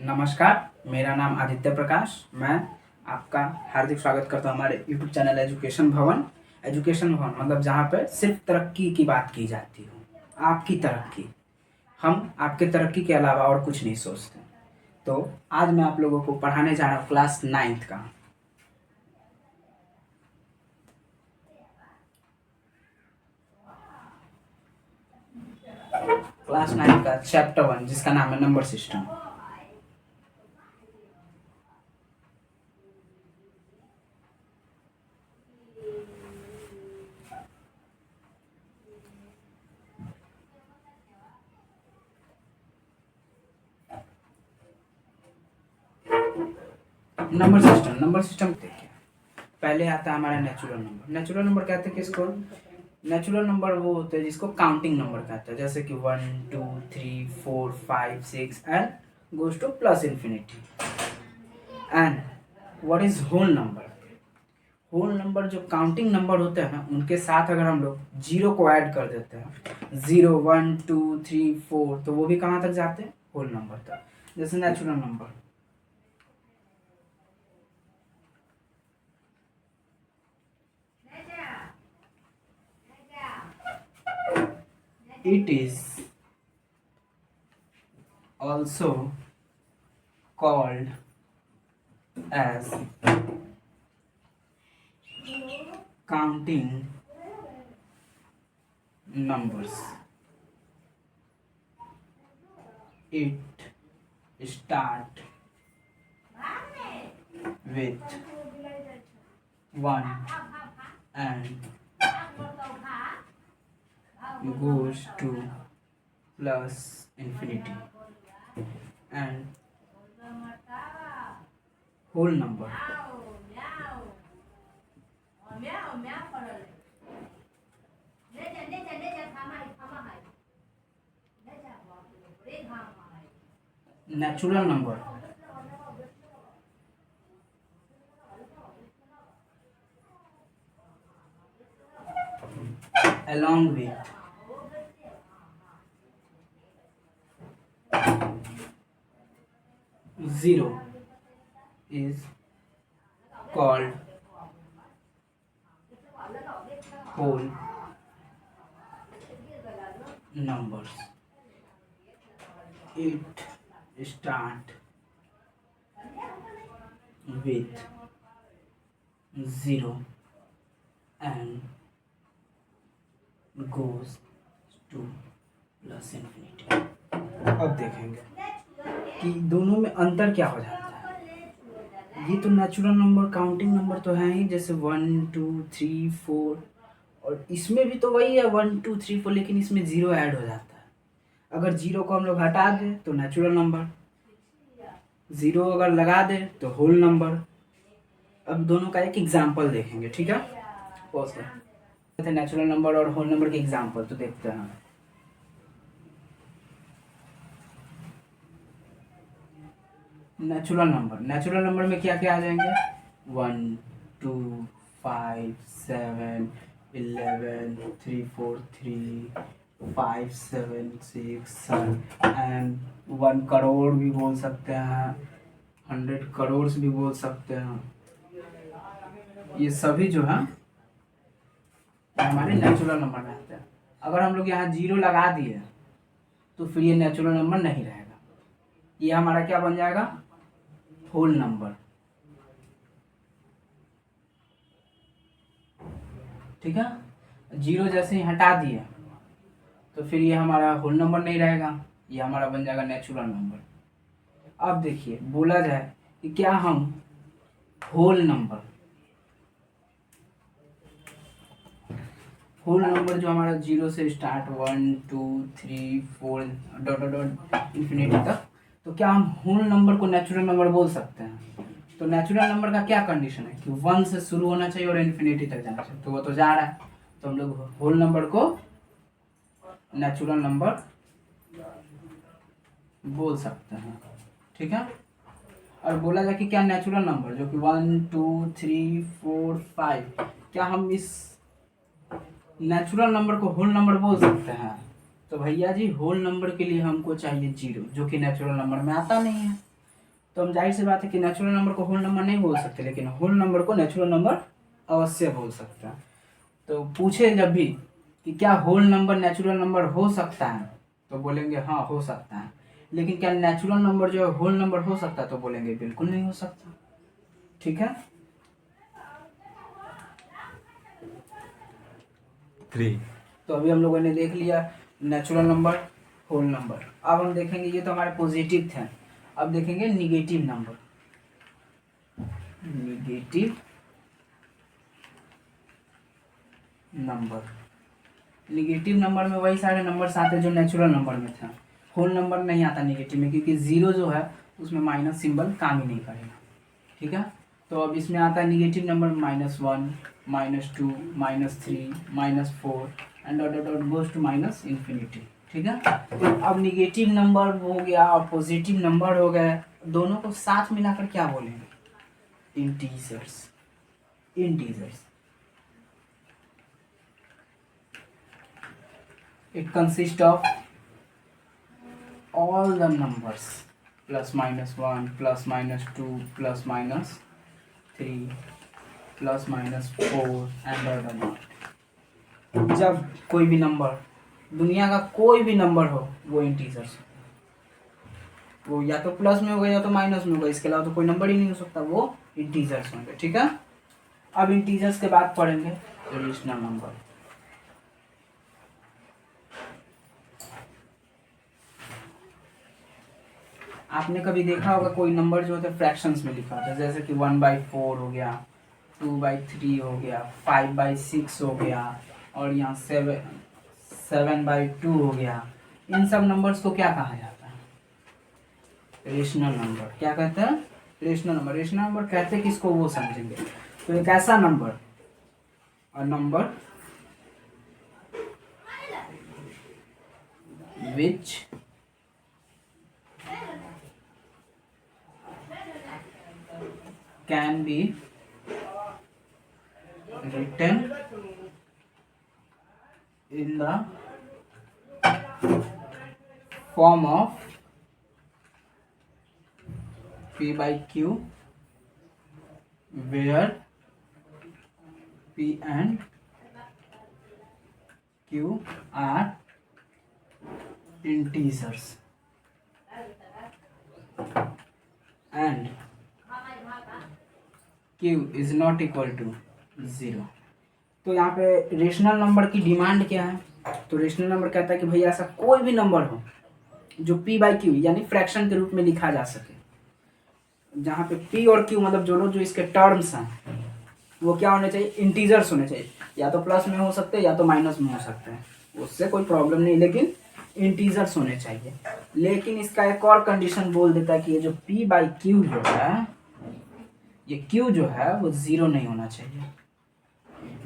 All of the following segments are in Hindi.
नमस्कार, मेरा नाम आदित्य प्रकाश। मैं आपका हार्दिक स्वागत करता हूँ हमारे यूट्यूब चैनल एजुकेशन भवन। एजुकेशन भवन मतलब जहाँ पर सिर्फ तरक्की की बात की जाती हो, आपकी तरक्की। हम आपके तरक्की के अलावा और कुछ नहीं सोचते। तो आज मैं आप लोगों को पढ़ाने जा रहा हूँ क्लास 9th का। क्लास 9 का चैप्टर 1 जिसका नाम है नंबर सिस्टम। नंबर सिस्टम देखिए, पहले आता है हमारा नेचुरल नंबर। नेचुरल नंबर कहते हैं किसको? नेचुरल नंबर वो होते हैं जिसको काउंटिंग नंबर कहते हैं, जैसे कि 1 2 3 4 5 6 and goes to plus infinity. And what is whole number? Whole number जो काउंटिंग नंबर होते हैं ना, उनके साथ अगर हम लोग जीरो को ऐड कर देते हैं, 0 1 2 3 4, तो वो भी कहाँ तक जाते हैं? होल नंबर तक। जैसे natural number, it is also called as counting numbers. It start with 1 and goes to plus infinity. And whole number natural number along with zero is called whole numbers. It start with 0 and goes to plus infinity. अब देखेंगे कि दोनों में अंतर क्या हो जाता है। ये तो नेचुरल नंबर काउंटिंग नंबर तो है ही, जैसे 1 2 3 4, और इसमें भी तो वही है 1 2 3 4, लेकिन इसमें जीरो ऐड हो जाता है। अगर जीरो को हम लोग हटा दें तो नेचुरल नंबर, जीरो अगर लगा दें तो होल नंबर। अब दोनों का एक एग्जाम्पल देखेंगे, ठीक है? पॉज कर। नेचुरल नंबर और होल नंबर के एग्जाम्पल तो देखते हैं। नेचुरल नंबर में क्या क्या आ जाएंगे? 1 2 5 7 11 3 4 3 5 7 6 7 एंड 1 करोड़ भी बोल सकते हैं, 100 करोड़ भी बोल सकते हैं। ये सभी जो है हमारे नेचुरल नंबर में आते हैं। अगर हम लोग यहाँ जीरो लगा दिए तो फिर ये नेचुरल नंबर नहीं रहेगा, ये हमारा क्या बन जाएगा? Whole number. ठीक है? जीरो जैसे ही हटा दिए तो फिर ये हमारा होल नंबर नहीं रहेगा, ये हमारा बन जाएगा नेचुरल नंबर। अब देखिए, बोला जाए कि क्या हम होल नंबर जो हमारा जीरो से start 1 2 3 4 dot dot dot infinity तक, तो क्या हम होल नंबर को नेचुरल नंबर बोल सकते हैं? तो नेचुरल नंबर का क्या कंडीशन है कि 1 से शुरू होना चाहिए और इन्फिनिटी तक जाना चाहिए, तो वो तो जा रहा है, तो हम लोग होल नंबर को नेचुरल नंबर बोल सकते हैं। ठीक है? और बोला जाए कि क्या नेचुरल नंबर जो कि 1 2 3 4 5, क्या हम इस नेचुरल नंबर को होल नंबर बोल सकते हैं? तो भैया जी, होल नंबर के लिए हमको चाहिए जीरो, जो कि नेचुरल नंबर में आता नहीं है। तो हम जाहिर सी बात है कि नेचुरल नंबर को होल नंबर नहीं बोल सकते, लेकिन होल नंबर को नेचुरल नंबर अवश्य बोल सकते हैं। तो पूछे जब भी कि क्या होल नंबर नेचुरल नंबर हो सकता है, तो बोलेंगे हाँ हो सकता है। लेकिन क्या नेचुरल नंबर जो है होल नंबर हो सकता है, तो बोलेंगे बिल्कुल नहीं हो सकता। ठीक है। 3। तो अभी हम लोगों ने देख लिया नेचुरल नंबर, होल नंबर। अब हम देखेंगे, ये तो हमारे पॉजिटिव थे, अब देखेंगे negative number. Negative number, negative number में वही सारे नंबर्स आते हैं जो नेचुरल नंबर में था। होल नंबर नहीं आता निगेटिव में, क्योंकि जीरो जो है उसमें माइनस सिंबल काम ही नहीं करेगा। ठीक है। तो अब इसमें आता है negative number -1, -2, -3, -4 and dot dot goes to minus infinity. ठीक है। अब निगेटिव नंबर हो गया और पॉजिटिव नंबर हो गया, दोनों को साथ मिलाकर क्या बोलेंगे? Integers. Integers. It consists of all the numbers +-1, +-2, +-3, +-4 and other not। जब कोई भी नंबर, दुनिया का कोई भी नंबर हो, वो इंटीजर्स, वो या तो प्लस में होगा या तो माइनस में होगा, इसके अलावा तो कोई नंबर ही नहीं हो सकता, वो इंटीजर्स होंगे। ठीक है। अब इंटीजर्स के बाद पढ़ेंगे रेशनल नंबर। आपने कभी देखा होगा कोई नंबर जो होता है फ्रैक्शंस में लिखा होता है, जैसे कि 1/4 हो गया, 2/3 हो गया, 5/6 हो गया, और यहाँ 7/2 हो गया। इन सब नंबर्स को क्या कहा जाता है? Rational number. क्या कहते हैं? Rational number. रेशनल नंबर कहते हैं किसको, वो समझेंगे। तो एक ऐसा number, a number which can be written in the form of P/Q, where P and Q are integers and Q is not equal to 0। तो यहाँ पे रेशनल नंबर की डिमांड क्या है? तो रेशनल नंबर कहता है कि भैया ऐसा कोई भी नंबर हो जो P/Q यानी फ्रैक्शन के रूप में लिखा जा सके, जहाँ पे P और Q मतलब जो इसके टर्म्स हैं वो क्या होने चाहिए? इंटीजर्स होने चाहिए। या तो प्लस में हो सकते हैं या तो माइनस में हो सकते हैं, उससे कोई प्रॉब्लम नहीं, लेकिन इंटीजर्स होने चाहिए। लेकिन इसका एक और कंडीशन बोल देता है कि ये जो P/Q जो है, ये Q जो है वो 0 नहीं होना चाहिए।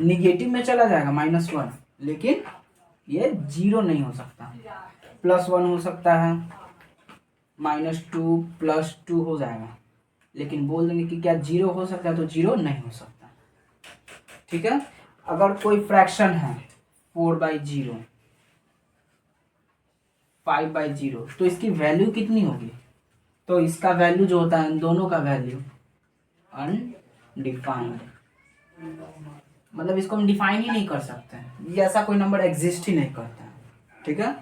निगेटिव में चला जाएगा -1, लेकिन ये 0 नहीं हो सकता। +1 हो सकता है, -2 +2 हो जाएगा, लेकिन बोल देंगे कि क्या 0 हो सकता है, तो 0 नहीं हो सकता। ठीक है। अगर कोई फ्रैक्शन है 4/0, 5/0, तो इसकी वैल्यू कितनी होगी? तो इसका वैल्यू जो होता है, इन दोनों का वैल्यू अनडिफाइंड, मतलब इसको हम डिफाइन ही नहीं कर सकते, ये ऐसा कोई नंबर एग्जिस्ट ही नहीं करता है। ठीक है।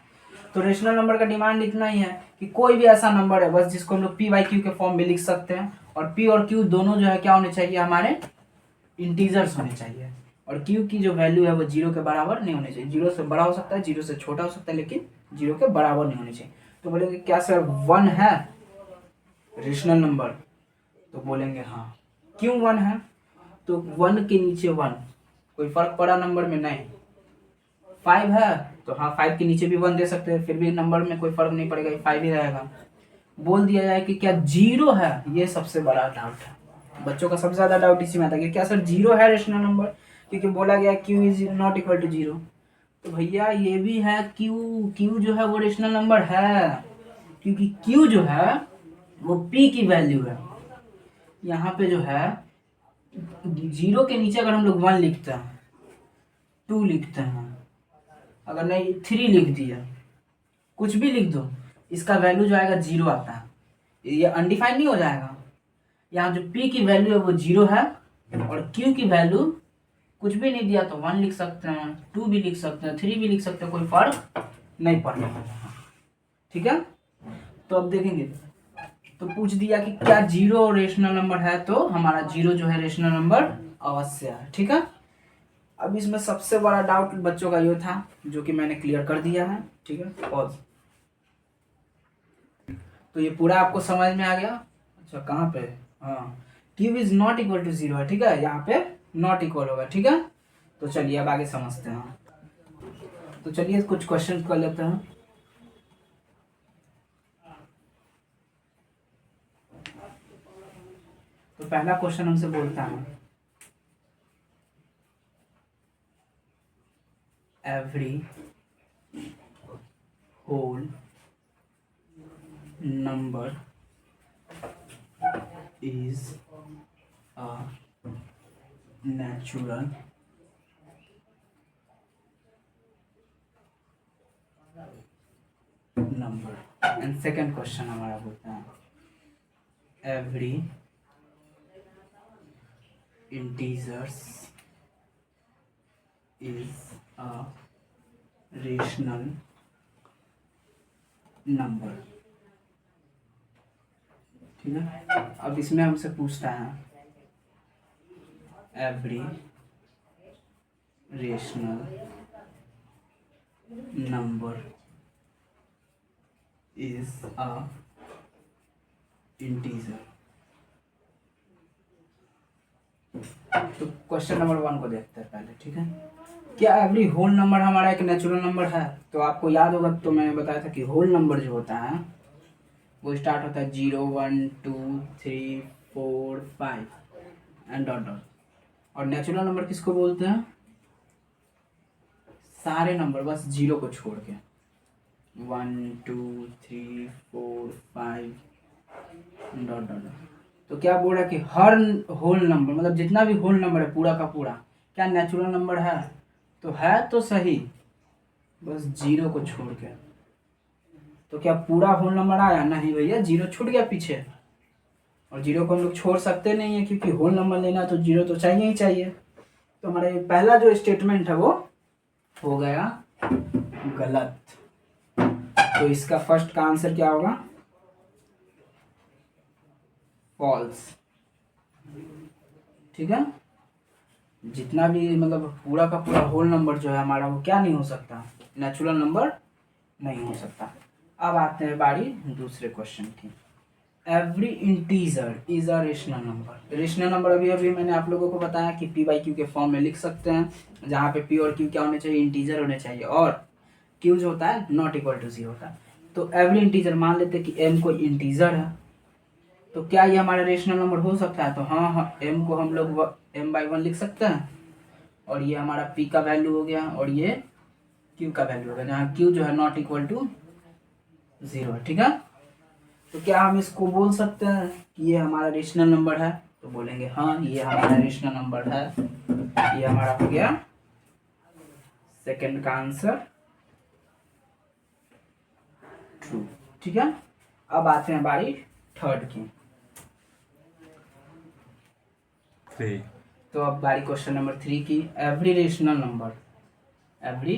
तो रेशनल नंबर का डिमांड इतना ही है कि कोई भी ऐसा नंबर है बस जिसको हम लोग P/Q के फॉर्म में लिख सकते हैं, और P और Q दोनों जो है क्या होने चाहिए? हमारे इंटीजर्स होने चाहिए, और Q की जो वैल्यू है वो 0 के बराबर नहीं होनी चाहिए। 0 से बड़ा हो सकता है, 0 से छोटा हो सकता है, लेकिन 0 के बराबर नहीं होनी चाहिए। तो बोलेंगे क्या सर 1 है रेशनल नंबर? तो बोलेंगे हाँ। क्यों 1 है? तो 1 के नीचे 1, कोई फर्क पड़ा नंबर में? नहीं। 5 है तो हाँ 5 के नीचे भी 1 दे सकते हैं, फिर भी नंबर में कोई फर्क नहीं पड़ेगा, 5 ही रहेगा। बोल दिया जाए कि क्या 0 है, ये सबसे बड़ा डाउट है। बच्चों का सबसे ज्यादा डाउट इसी में आता है कि क्या सर 0 है रेशनल नंबर, क्योंकि बोला गया Q is not equal to 0। तो भैया ये भी है, Q जो है वो रेशनल नंबर है, क्योंकि Q जो है वो P की वैल्यू है। यहाँ पे जो है 0 के नीचे अगर हम लोग 1 लिखते हैं, 2 लिखते हैं, अगर नहीं 3 लिख दिया, कुछ भी लिख दो, इसका वैल्यू जो आएगा 0 आता है, ये अनडिफाइंड नहीं हो जाएगा। यहाँ जो p की वैल्यू है वो 0 है और q की वैल्यू कुछ भी नहीं दिया तो 1 लिख सकते हैं, 2 भी लिख सकते हैं, 3 भी लिख सकते हैं, कोई फर्क नहीं पड़ने वाला। ठीक है, तो अब देखेंगे, तो पूछ दिया कि क्या 0 रेशनल नंबर है, तो हमारा 0 जो है रेशनल नंबर अवश्य है। ठीक है, अब इसमें सबसे बड़ा डाउट बच्चों का ये था जो कि मैंने क्लियर कर दिया है। ठीक है, पॉज। तो ये पूरा आपको समझ में आ गया। अच्छा कहाँ पे, हाँ, cube is not equal to 0 है। ठीक है, यहाँ पे नॉट इक्वल होगा। ठीक है, तो चलिए अब आगे समझते हैं। तो चलिए कुछ क्वेश्चन कर लेते हैं। तो पहला क्वेश्चन हमसे बोलता है every whole number is a natural number। And second question हमारा बोलता है every integers is a rational number. ठीक है, अब इसमें हमसे पूछता है every rational number is a integer. तो क्वेश्चन नंबर 1 को देखते हैं पहले। ठीक है, क्या एवरी होल नंबर हमारा एक नेचुरल नंबर है? तो आपको याद होगा, तो मैंने बताया था कि होल नंबर जो होता है वो स्टार्ट होता है 0 1 2 3 4 5 एंड डॉट डॉट। और नेचुरल नंबर किसको बोलते हैं? सारे नंबर बस 0 को छोड़ के, 1 2 3 4 5 डॉट डॉट। तो क्या बोल रहा है कि हर होल नंबर, मतलब जितना भी होल नंबर है पूरा का पूरा, क्या नेचुरल नंबर है? तो है तो सही, बस 0 को छोड़ के। तो क्या पूरा होल नंबर आया? नहीं भैया, 0 छूट गया पीछे, और 0 को हम लोग छोड़ सकते नहीं है, क्योंकि होल नंबर लेना तो 0 तो चाहिए ही चाहिए। तो हमारा ये पहला जो स्टेटमेंट है वो हो गया गलत। तो इसका फर्स्ट का आंसर क्या होगा? फॉल्स। ठीक है, जितना भी मतलब पूरा का पूरा होल नंबर जो है हमारा वो क्या नहीं हो सकता? नेचुरल नंबर नहीं हो सकता। अब आते हैं बारी दूसरे क्वेश्चन की। Every integer is a rational number. Rational number अभी अभी मैंने आप लोगों को बताया कि पी बाई क्यू के फॉर्म में लिख सकते हैं, जहाँ पे पी और क्यू क्या होने चाहिए? इंटीजर होने चाहिए, और क्यू जो होता है नॉट इक्वल टू 0 होता है। तो एवरी इंटीजर, मान लेते हैं कि एम कोई इंटीजर है, तो क्या ये हमारा रेशनल नंबर हो सकता है? तो हाँ हाँ, एम को हम लोग m बाई 1 लिख सकते हैं, और ये हमारा p का वैल्यू हो गया और ये q का वैल्यू हो गया, जहाँ q जो है नॉट इक्वल टू 0 है। ठीक है, तो क्या हम इसको बोल सकते हैं कि ये हमारा रेशनल नंबर है? तो बोलेंगे हाँ, ये हमारा रेशनल नंबर है। ये हमारा हो गया सेकंड का आंसर ट्रू। ठीक है, अब आते हैं बारी थर्ड की। तो अब बारी क्वेश्चन नंबर 3 की। Every rational number, every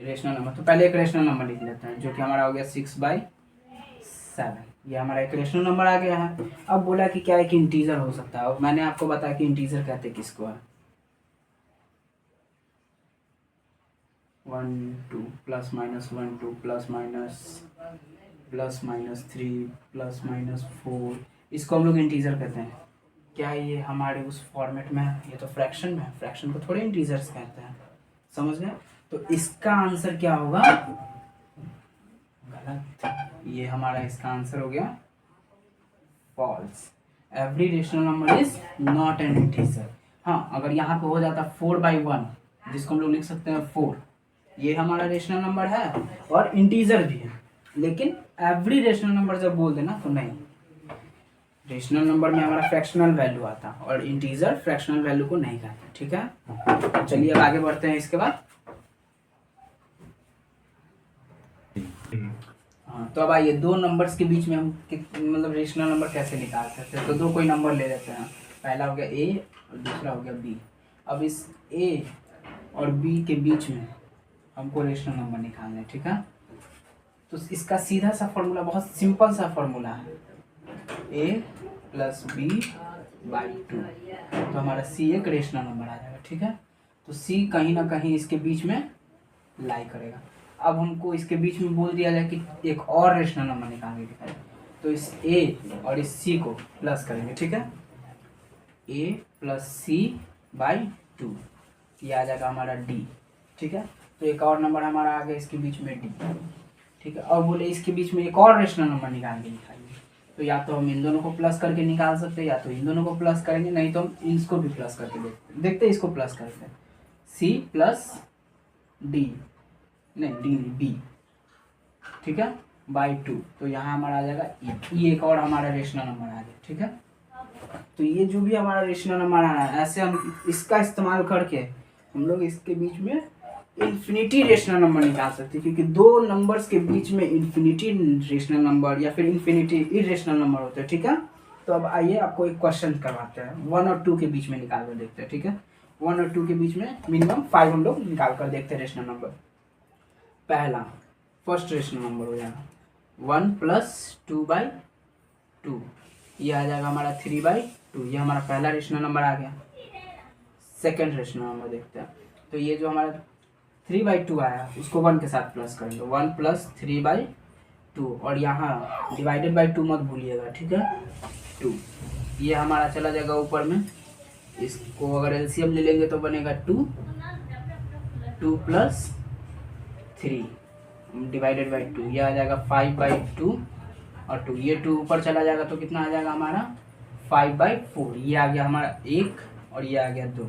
rational number, तो पहले एक रेशनल नंबर लिख लेते हैं जो कि हमारा हो गया 6/7। ये हमारा एक रेशनल नंबर आ गया है। अब बोला कि क्या एक इंटीजर हो सकता है, और मैंने आपको बताया कि इंटीजर कहते किसको है? 1 2 plus minus 1 2 plus minus 3 plus minus 4, इसको हम लोग इंटीजर कहते हैं। क्या ये हमारे उस फॉर्मेट में है? ये तो फ्रैक्शन में है, फ्रैक्शन को थोड़े इंटीजर्स कहते हैं। समझ गए? तो इसका आंसर क्या होगा? गलत। ये हमारा इसका आंसर हो गया false. Every rational number is not an integer. हाँ, अगर यहाँ पे हो जाता 4/1, जिसको हम लोग लिख सकते हैं 4, ये हमारा रेशनल नंबर है और इंटीजर भी है। लेकिन एवरी रेशनल नंबर जब बोल देना तो नहीं, रेशनल नंबर में हमारा फ्रैक्शनल वैल्यू आता, और इंटीजर फ्रैक्शनल वैल्यू को नहीं कहता। ठीक है, तो चलिए अब आगे बढ़ते हैं इसके बाद। हाँ, तो अब आइए दो नंबर्स के बीच में हम मतलब रेशनल नंबर कैसे निकाल सकते हैं। तो दो कोई नंबर ले लेते हैं, पहला हो गया ए और दूसरा हो गया बी। अब इस ए और बी के बीच में हमको रेशनल नंबर निकालना है, ठीक है। तो इसका सीधा सा फॉर्मूला, बहुत सिंपल सा फॉर्मूला है, ए प्लस बी बाई 2। तो हमारा सी एक रेशनल नंबर आ जाएगा, ठीक है। तो सी कहीं ना कहीं इसके बीच में लाई करेगा। अब हमको इसके बीच में बोल दिया जाए कि एक और रेशनल नंबर निकाल के दिखाए, तो इस ए और इस सी को प्लस करेंगे, ठीक है। ए प्लस सी बाई 2, ये आ जाएगा हमारा डी, ठीक है। तो एक और नंबर हमारा आ गया इसके बीच में डी, ठीक है। और बोले इसके बीच में एक और रेशनल नंबर निकाल के दिखाइए। तो या तो हम इन दोनों को प्लस करके निकाल सकते हैं, या तो इन दोनों को प्लस करेंगे, नहीं तो हम इसको भी प्लस करके देखते हैं। इसको प्लस करते हैं, सी प्लस डी, नहीं डी नहीं बी, ठीक है, बाई 2। तो यहाँ हमारा आ जाएगा ये एक और हमारा रेशनल नंबर आ गया, ठीक है। तो ये जो भी हमारा रेशनल नंबर आ रहा है, ऐसे हम इसका इस्तेमाल करके हम लोग इसके बीच में इन्फिनिटी रेशनल नंबर निकाल सकते हैं, क्योंकि दो नंबर्स के बीच में इन्फिनिटी रेशनल नंबर या फिर इन्फिनिटी इरेशनल नंबर होते हैं, ठीक है। तो अब आइए आपको एक क्वेश्चन करवाते हैं, 1 और 2 के बीच में निकाल कर देखते हैं, ठीक है। 1 और 2 के बीच में मिनिमम 5 हम लोग निकाल कर देखते हैं रेशनल नंबर। पहला फर्स्ट रेशनल नंबर हो जाएगा 1 प्लस 2/2, ये आ जाएगा हमारा 3/2। ये हमारा पहला रेशनल नंबर आ गया। सेकेंड रेशनल नंबर देखते हैं, तो ये जो हमारा 3/2 आया उसको 1 के साथ प्लस करेंगे, 1 प्लस 3/2, और यहाँ डिवाइडेड बाई 2 मत भूलिएगा, ठीक है, 2। ये हमारा चला जाएगा ऊपर में, इसको अगर एलसीएम ले लेंगे तो बनेगा 2 प्लस 3 डिवाइडेड बाई 2, ये आ जाएगा 5/2 और 2, ये 2 ऊपर चला जाएगा तो कितना आ जाएगा हमारा 5/4। ये आ गया हमारा 1 और ये आ गया 2,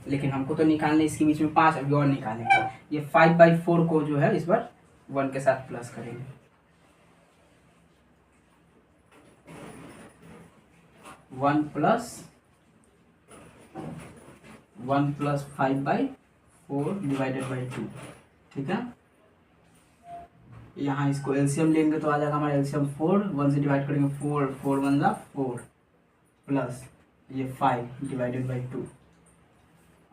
लेकिन हमको तो निकालने इसके बीच में 5 अभी और निकालेंगे। ये 5/4 को जो है इस बार 1 के साथ प्लस करेंगे, 1 प्लस 5/4 डिवाइडेड बाई 2, ठीक है। यहाँ इसको एलसीएम लेंगे तो आ जाएगा हमारा एलसीएम 4, 1 से डिवाइड करेंगे 4, 4 1 जा 4 प्लस ये 5 डिवाइडेड बाई 2।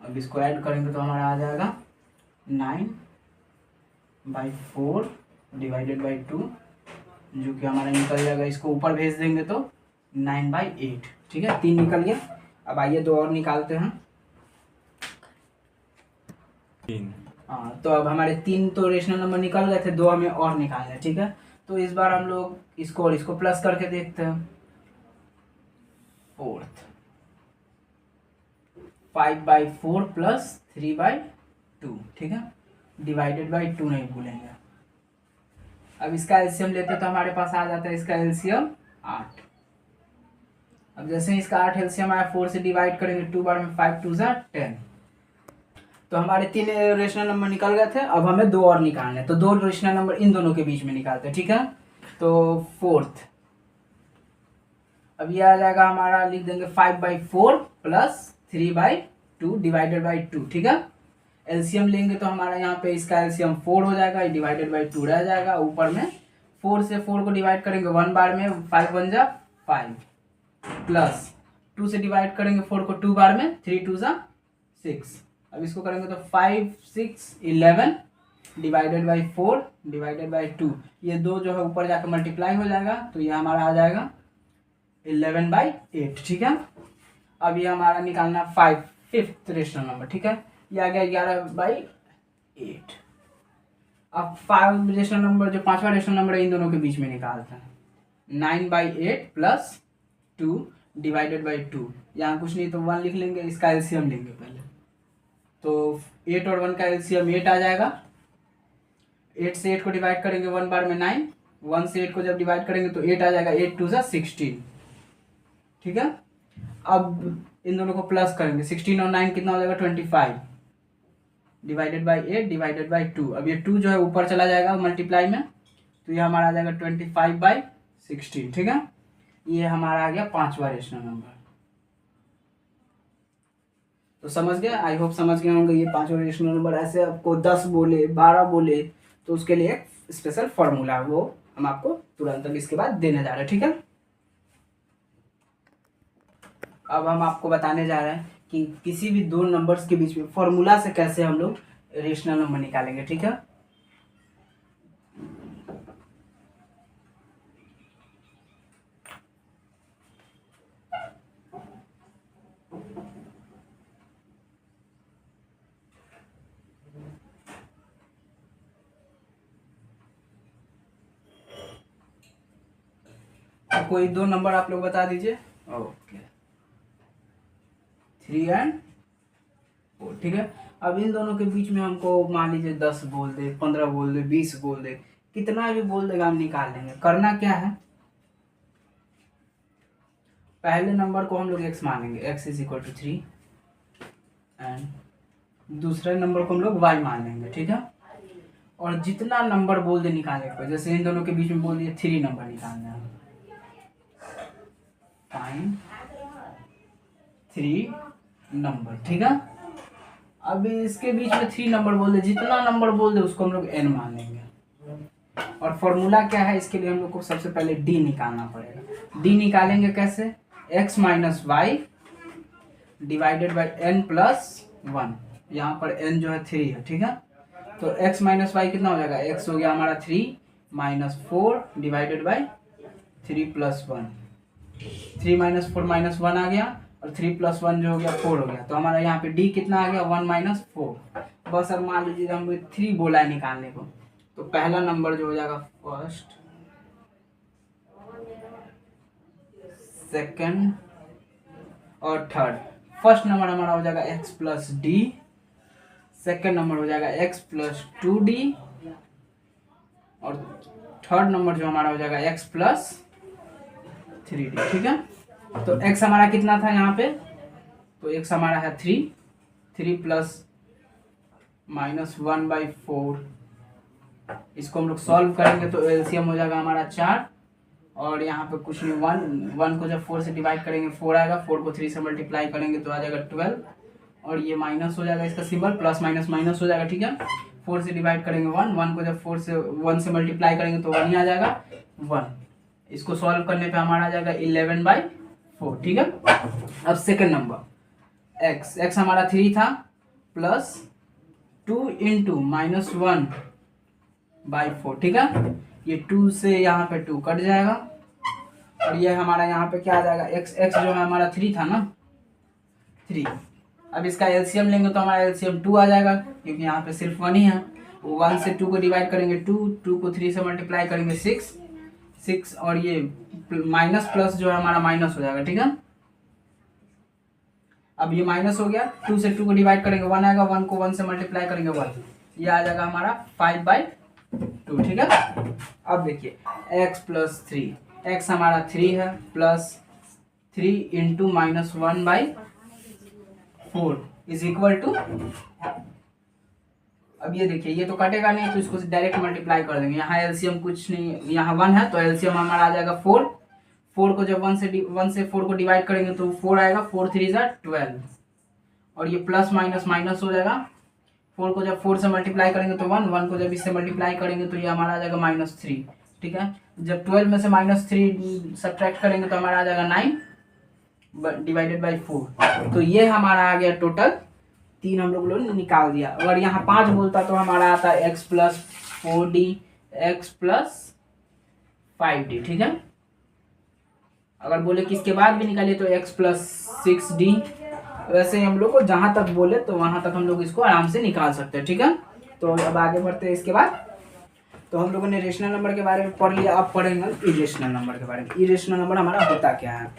अब इसको ऐड करेंगे तो हमारा आ जाएगा 9/4 डिवाइडेड बाई 2, जो कि हमारा निकल जाएगा, इसको ऊपर भेज देंगे तो 9/8, ठीक है। 3 निकल गया। अब आइए 2 और निकालते हैं। हाँ, तो अब हमारे 3 तो रेशनल नंबर निकल गए थे, 2 हमें और निकालना है, ठीक है। तो इस बार हम लोग इसको और इसको प्लस करके देखते हैं। 4th 5/4 प्लस 3/2, ठीक है, डिवाइडेड बाई 2 नहीं भूलेंगे। अब इसका एलसीएम लेते तो हमारे पास आ जाता है इसका एलसीएम 8। अब जैसे इसका 8 एलसीएम आया, 4 से डिवाइड करेंगे 2 बार में, 5 2 जा 10। तो हमारे 3 रेशनल नंबर निकल गए थे। अब हमें 2 और निकालने हैं, तो 2 रेशनल नंबर इन दोनों के बीच में निकालते हैं, ठीक है। तो 4th, अब ये आ जाएगा हमारा, लिख देंगे 5/4 प्लस 3/2 डिवाइडेड बाई 2, ठीक है। एलसीएम लेंगे तो हमारा यहाँ पे इसका एलसीएम 4 हो जाएगा, डिवाइडेड बाई 2 रह जाएगा। ऊपर में 4 से 4 को डिवाइड करेंगे 1 बार में, 5 1 जा 5 प्लस 2 से डिवाइड करेंगे 4 को 2 बार में, 3 2 जा 6। अब इसको करेंगे तो 5 6 11 डिवाइडेड बाई 4 डिवाइडेड बाई 2, ये 2 जो है ऊपर जाकर मल्टीप्लाई हो जाएगा, तो ये हमारा आ जाएगा 11/8, ठीक है। अब ये हमारा निकालना 5th रेशनल नंबर, ठीक है, ये आ गया 11/8। अब 5 रेशनल नंबर, जो 5वां रेशनल नंबर है, इन दोनों के बीच में निकालते हैं। 9/8 प्लस 2 डिवाइडेड बाई 2, यहाँ कुछ नहीं तो 1 लिख लेंगे, इसका एलसीएम लेंगे पहले। तो 8 और 1 का एलसीएम 8 आ जाएगा। 8 से 8 को डिवाइड करेंगे 1 बार में 9, 1 से 8 को जब डिवाइड करेंगे तो 8 आ जाएगा, 8 2 जा 16, ठीक है। अब इन दोनों को प्लस करेंगे, 16 और 9 कितना हो जाएगा 25 डिवाइडेड बाई 8 डिवाइडेड बाई 2। अब ये 2 जो है ऊपर चला जाएगा मल्टीप्लाई में, तो ये हमारा आ जाएगा 25/16, ठीक है। ये हमारा आ गया 5वां रेशनल नंबर। तो समझ गए, आई होप समझ गए होंगे। ये 5वां रेशनल नंबर, ऐसे आपको 10 बोले 12 बोले तो उसके लिए एक स्पेशल फॉर्मूला वो हम हम आपको तुरंत अब इसके बाद देने जा रहे हैं, ठीक है। अब हम आपको बताने जा रहे हैं कि किसी भी दो नंबर्स के बीच में फॉर्मूला से कैसे हम लोग रेशनल नंबर निकालेंगे, ठीक है। कोई दो नंबर आप लोग बता दीजिए। ओके, 3 एंड 4, ठीक है। अब इन दोनों के बीच में हमको मान लीजिए 10 बोल दे, 15 बोल दे, 20 बोल दे, कितना भी बोल देगा हम निकाल लेंगे। करना क्या है, पहले नंबर को हम लोग x मानेंगे, x is equal to 3, and दूसरे नंबर को हम लोग y मान लेंगे, ठीक है। और जितना नंबर बोल दे निकालने को, जैसे इन दोनों के बीच में बोल दिए 3 नंबर निकालना है, फाइंड 3 नंबर, ठीक है। अब इसके बीच में 3 नंबर बोल दे, जितना नंबर बोल दे उसको हम लोग n मान लेंगे। और फॉर्मूला क्या है इसके लिए, हम लोग को सबसे पहले d निकालना पड़ेगा। d निकालेंगे कैसे, x minus Y divided by n plus 1। यहाँ पर n जो है 3 है, ठीक है। तो x माइनस वाई कितना हो जाएगा, x हो गया हमारा 3 minus 4 divided by 3 plus 1। 3 minus 4 minus 1 आ गया, और 3 प्लस 1 जो हो गया 4 हो गया। तो हमारा यहाँ पे d कितना आ गया, 1 माइनस 4। बस अब मान लीजिए हम 3 बोला है निकालने को, तो पहला नंबर जो हो जाएगा फर्स्ट, सेकंड और थर्ड। फर्स्ट नंबर हमारा हो जाएगा x plus D, second number हो जाएगा x प्लस 2d, और थर्ड नंबर जो हमारा हो जाएगा x प्लस 3d, ठीक है। तो x हमारा कितना था यहाँ पे, तो x हमारा है 3 प्लस माइनस 1/4। इसको हम लोग सॉल्व करेंगे तो एलसीएम हो जाएगा हमारा 4, और यहाँ पे कुछ नहीं, 1 को जब 4 से डिवाइड करेंगे 4 आएगा, 4 को 3 से मल्टीप्लाई करेंगे तो आ जाएगा 12, और ये माइनस हो जाएगा इसका सिंबल, प्लस माइनस माइनस हो जाएगा, ठीक है। 4 से डिवाइड करेंगे 1 को जब 1 से मल्टीप्लाई करेंगे तो 1 ही आ जाएगा 1। इसको सॉल्व करने पे हमारा आ जाएगा 11/4, ठीक है। अब सेकंड नंबर x हमारा 3 था, प्लस 2 इंटू माइनस 1/4, ठीक है। ये 2 से यहाँ पे 2 कट जाएगा, और ये हमारा यहाँ पे क्या आ जाएगा, x जो है हमारा 3 था ना, 3। अब इसका एलसीएम लेंगे तो हमारा एलसीएम 2 आ जाएगा, क्योंकि यहाँ पे सिर्फ 1 ही है। 1 से 2 को डिवाइड करेंगे 2 को 3 से मल्टीप्लाई करेंगे 6, और ये माइनस प्लस जो है हमारा माइनस हो जाएगा, ठीक है। अब ये माइनस हो गया, 2 से 2 को डिवाइड करेंगे 1 आएगा, 1 को 1 से मल्टीप्लाई करेंगे 1, ये आ जाएगा हमारा 5/2, ठीक है। अब देखिए x प्लस 3, x हमारा 3 है, plus 3 into minus 1/4 is equal to, अब ये देखिए ये तो कटेगा नहीं, तो इसको डायरेक्ट मल्टीप्लाई कर देंगे। यहाँ एलसीएम कुछ नहीं, यहाँ 1 है तो एलसीएम हमारा आ जाएगा 4 को जब 1 से 4 को डिवाइड करेंगे तो 4 आएगा, 4 3 जा 12, और ये प्लस माइनस माइनस हो जाएगा। 4 को जब 4 से मल्टीप्लाई करेंगे तो 1 को जब इससे मल्टीप्लाई करेंगे तो ये हमारा आ जाएगा -3, ठीक है। जब 12 में से -3 सब्ट्रैक्ट करेंगे तो हमारा आ जाएगा 9 डिवाइडेड बाई 4। तो ये हमारा आ गया टोटल 3 हम लोग निकाल दिया। अगर यहाँ 5 बोलता तो हमारा आता है x plus 4d, x plus 5d, ठीक है। अगर बोले कि इसके बाद भी निकालिए तो x प्लस 6d। वैसे हम लोग को जहाँ तक बोले तो वहाँ तक हम लोग इसको आराम से निकाल सकते हैं, ठीक है। तो अब आगे बढ़ते हैं। इसके बाद तो हम लोगों ने रेशनल नंबर के बारे में पढ़ लिया, अब पढ़ेंगे इरेशनल नंबर के बारे में। इरेशनल नंबर हमारा होता क्या है,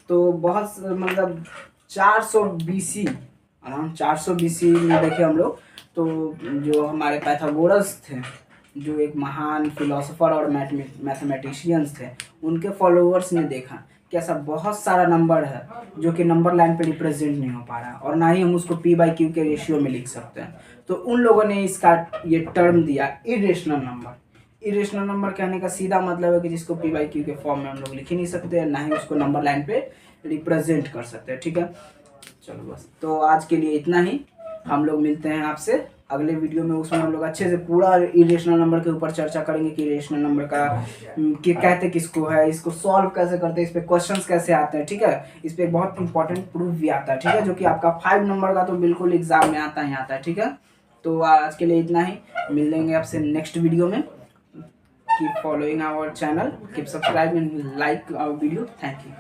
तो बहुत मतलब 400 BC, अराउंड 400 BC में देखे हम लोग, तो जो हमारे पाइथागोरस थे, जो एक महान फिलोसोफर और मैथमेटिशियंस थे, उनके फॉलोअर्स ने देखा कि ऐसा बहुत सारा नंबर है जो कि नंबर लाइन पे रिप्रेजेंट नहीं हो पा रहा है, और ना ही हम उसको p/q के रेशियो में लिख सकते हैं। तो उन लोगों ने इसका ये टर्म दिया इरेशनल नंबर। इरेशनल नंबर कहने का सीधा मतलब है कि जिसको p/q के फॉर्म में हम लोग लिख ही नहीं सकते, ना ही उसको नंबर लाइन पे रिप्रेजेंट कर सकते हैं, ठीक है। चलो बस, तो आज के लिए इतना ही। हम लोग मिलते हैं आपसे अगले वीडियो में उसमें हम लोग अच्छे से पूरा इरेशनल नंबर के ऊपर चर्चा करेंगे कि इरेशनल नंबर का कि कहते किसको है, इसको सॉल्व कैसे करते हैं, इस पे क्वेश्चंस कैसे आते हैं, ठीक है। इस पे बहुत इंपॉर्टेंट प्रूफ भी आता है, ठीक है, जो कि आपका 5 नंबर का तो बिल्कुल एग्जाम में आता ही आता है, ठीक है। तो आज के लिए इतना ही, मिल लेंगे आपसे नेक्स्ट वीडियो में। Keep following our channel, keep subscribe and like our video. Thank you.